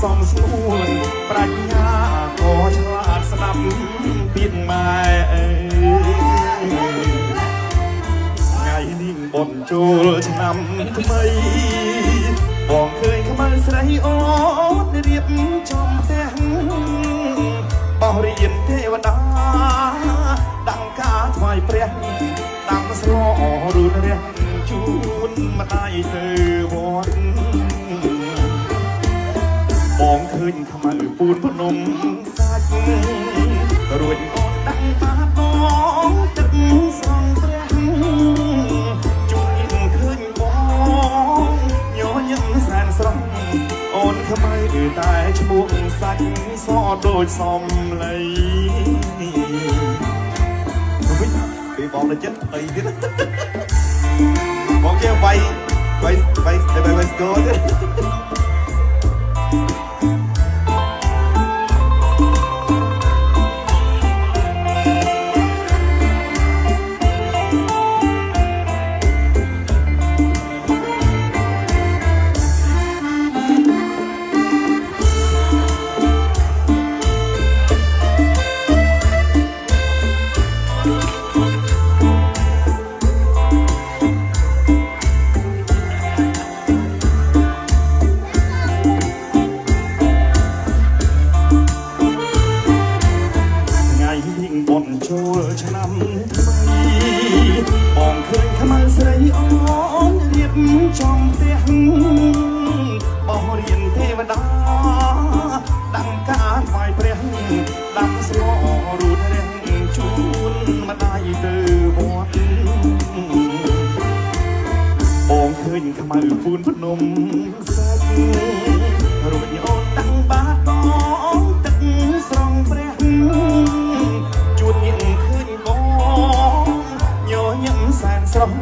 សំស្នួលប្រាជ្ញាក៏ឆ្លាតស្ដាប់ពីម៉ែថ្ងៃនេះបនចូលឆ្នាំថ្មីបងឃើញខ្មៅស្រីអូនរៀបចំផ្ទះបោះរៀនទេវតាដាំការថ្វាយព្រះដាំស្លរូនរះជូនម្ដាយទៅវត្តបងឃើញខ្មៅពូនភ្នំសាច់រួចអូនដាំបាតបងទឹកស្រង់ព្រះជូនឃើញបងញញឹមសែនស្រស់អូនខ្មៅតែឈ្មោះសាច់សដូចសំឡីពេលបងទៅចិត្តអីទៀតបងគេវាយស្គរទៀតចូលឆ្នាំថ្មីបងឃើញខ្មៅស្រីអូនរៀបចំផ្ទះបោះរៀនទេវតាដាំការថ្វាយព្រះដាំស្លរូតរះជូនម្ដាយទៅវត្តបងឃើញខ្មៅពូនភ្នំសាច់រួចអូនដាំបាតបងទឹកស្រង់ព្រះសែនស្រស់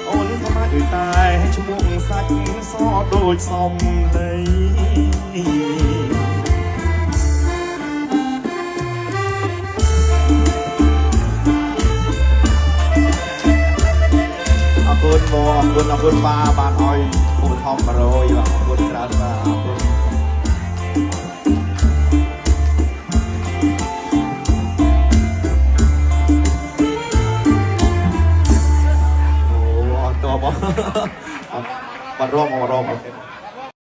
អូនខ្មៅតែឈ្មោះសាច់សដូចសំដីអរគុណបងអរគុណបាបានឲ្យពូធំ100បាទអរគុណច្រើនបាទអរគុណ